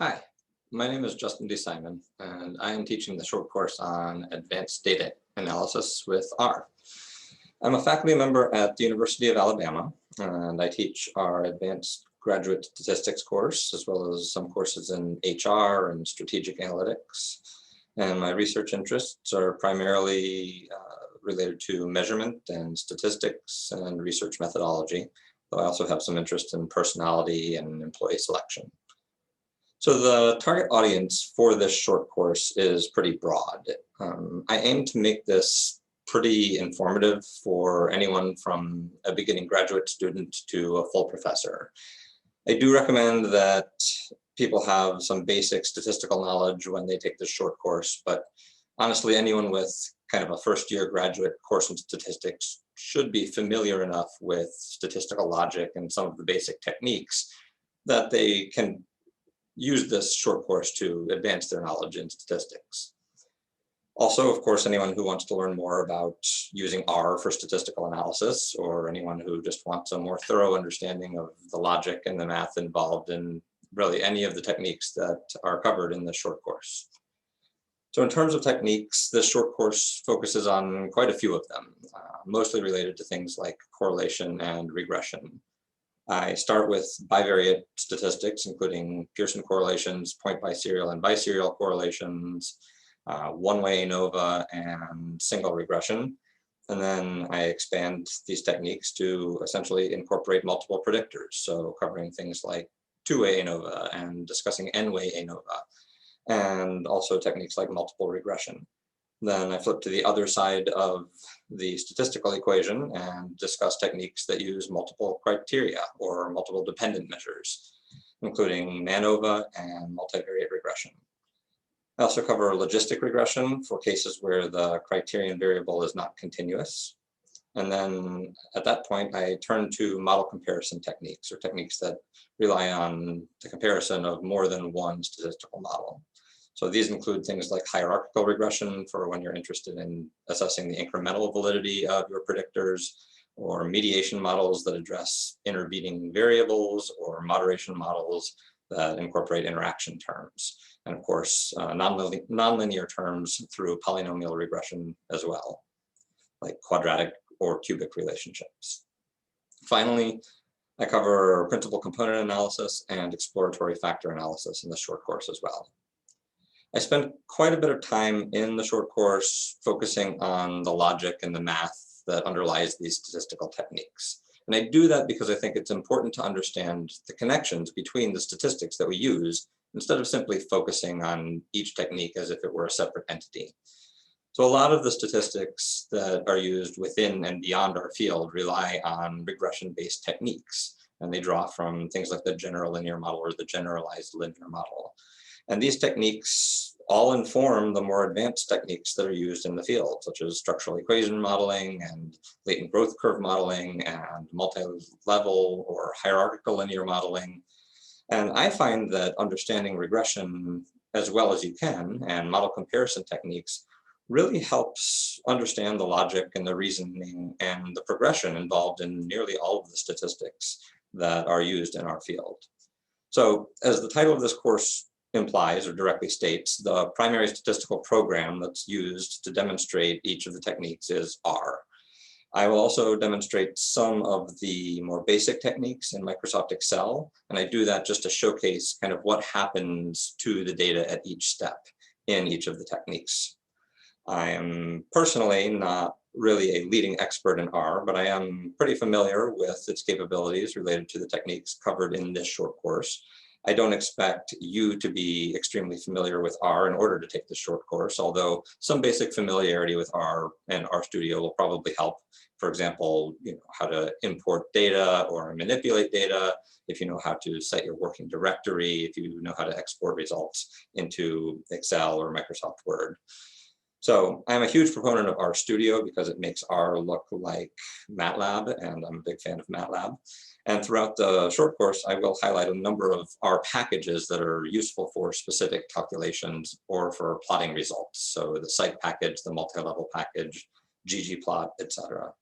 Hi, my name is Justin DeSimone, and I am teaching the short course on advanced data analysis with R. I'm a faculty member at the University of Alabama, and I teach our advanced graduate statistics course, as well as some courses in HR and strategic analytics. And my research interests are primarily related to measurement and statistics and research methodology, though I also have some interest in personality and employee selection. So the target audience for this short course is pretty broad. I aim to make this pretty informative for anyone from a beginning graduate student to a full professor. I do recommend that people have some basic statistical knowledge when they take this short course, but honestly, anyone with kind of a first-year graduate course in statistics should be familiar enough with statistical logic and some of the basic techniques that they can use this short course to advance their knowledge in statistics. Also, of course, anyone who wants to learn more about using R for statistical analysis, or anyone who just wants a more thorough understanding of the logic and the math involved in really any of the techniques that are covered in this short course. So in terms of techniques, this short course focuses on quite a few of them, mostly related to things like correlation and regression. I start with bivariate statistics, including Pearson correlations, point biserial and biserial correlations, one-way ANOVA, and single regression. And then I expand these techniques to essentially incorporate multiple predictors, so covering things like two-way ANOVA and discussing n-way ANOVA, and also techniques like multiple regression. Then I flip to the other side of the statistical equation and discuss techniques that use multiple criteria or multiple dependent measures, including MANOVA and multivariate regression. I also cover logistic regression for cases where the criterion variable is not continuous. And then at that point, I turn to model comparison techniques, or techniques that rely on the comparison of more than one statistical model. So these include things like hierarchical regression for when you're interested in assessing the incremental validity of your predictors, or mediation models that address intervening variables, or moderation models that incorporate interaction terms. And of course, nonlinear terms through polynomial regression as well, like quadratic or cubic relationships. Finally, I cover principal component analysis and exploratory factor analysis in this short course as well. I spent quite a bit of time in the short course focusing on the logic and the math that underlies these statistical techniques. And I do that because I think it's important to understand the connections between the statistics that we use instead of simply focusing on each technique as if it were a separate entity. So a lot of the statistics that are used within and beyond our field rely on regression-based techniques, and they draw from things like the general linear model or the generalized linear model. And these techniques all inform the more advanced techniques that are used in the field, such as structural equation modeling and latent growth curve modeling and multi-level or hierarchical linear modeling. And I find that understanding regression as well as you can and model comparison techniques really helps understand the logic and the reasoning and the progression involved in nearly all of the statistics that are used in our field. So as the title of this course implies or directly states, the primary statistical program that's used to demonstrate each of the techniques is R. I will also demonstrate some of the more basic techniques in Microsoft Excel, and I do that just to showcase kind of what happens to the data at each step in each of the techniques. I am personally not really a leading expert in R, but I am pretty familiar with its capabilities related to the techniques covered in this short course. I don't expect you to be extremely familiar with R in order to take this short course, although some basic familiarity with R and RStudio will probably help. For example, how to import data or manipulate data, if you know how to set your working directory, if you know how to export results into Excel or Microsoft Word. So I'm a huge proponent of RStudio because it makes R look like MATLAB, and I'm a big fan of MATLAB. And throughout the short course, I will highlight a number of R packages that are useful for specific calculations or for plotting results. So the site package, the multi-level package, ggplot, etc.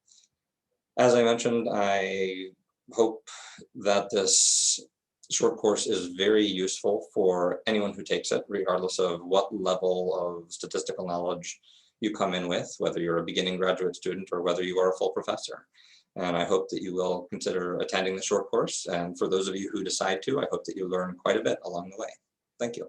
As I mentioned, I hope that this The short course is very useful for anyone who takes it, regardless of what level of statistical knowledge you come in with, whether you're a beginning graduate student or whether you are a full professor. And I hope that you will consider attending the short course. And for those of you who decide to, I hope that you learn quite a bit along the way. Thank you.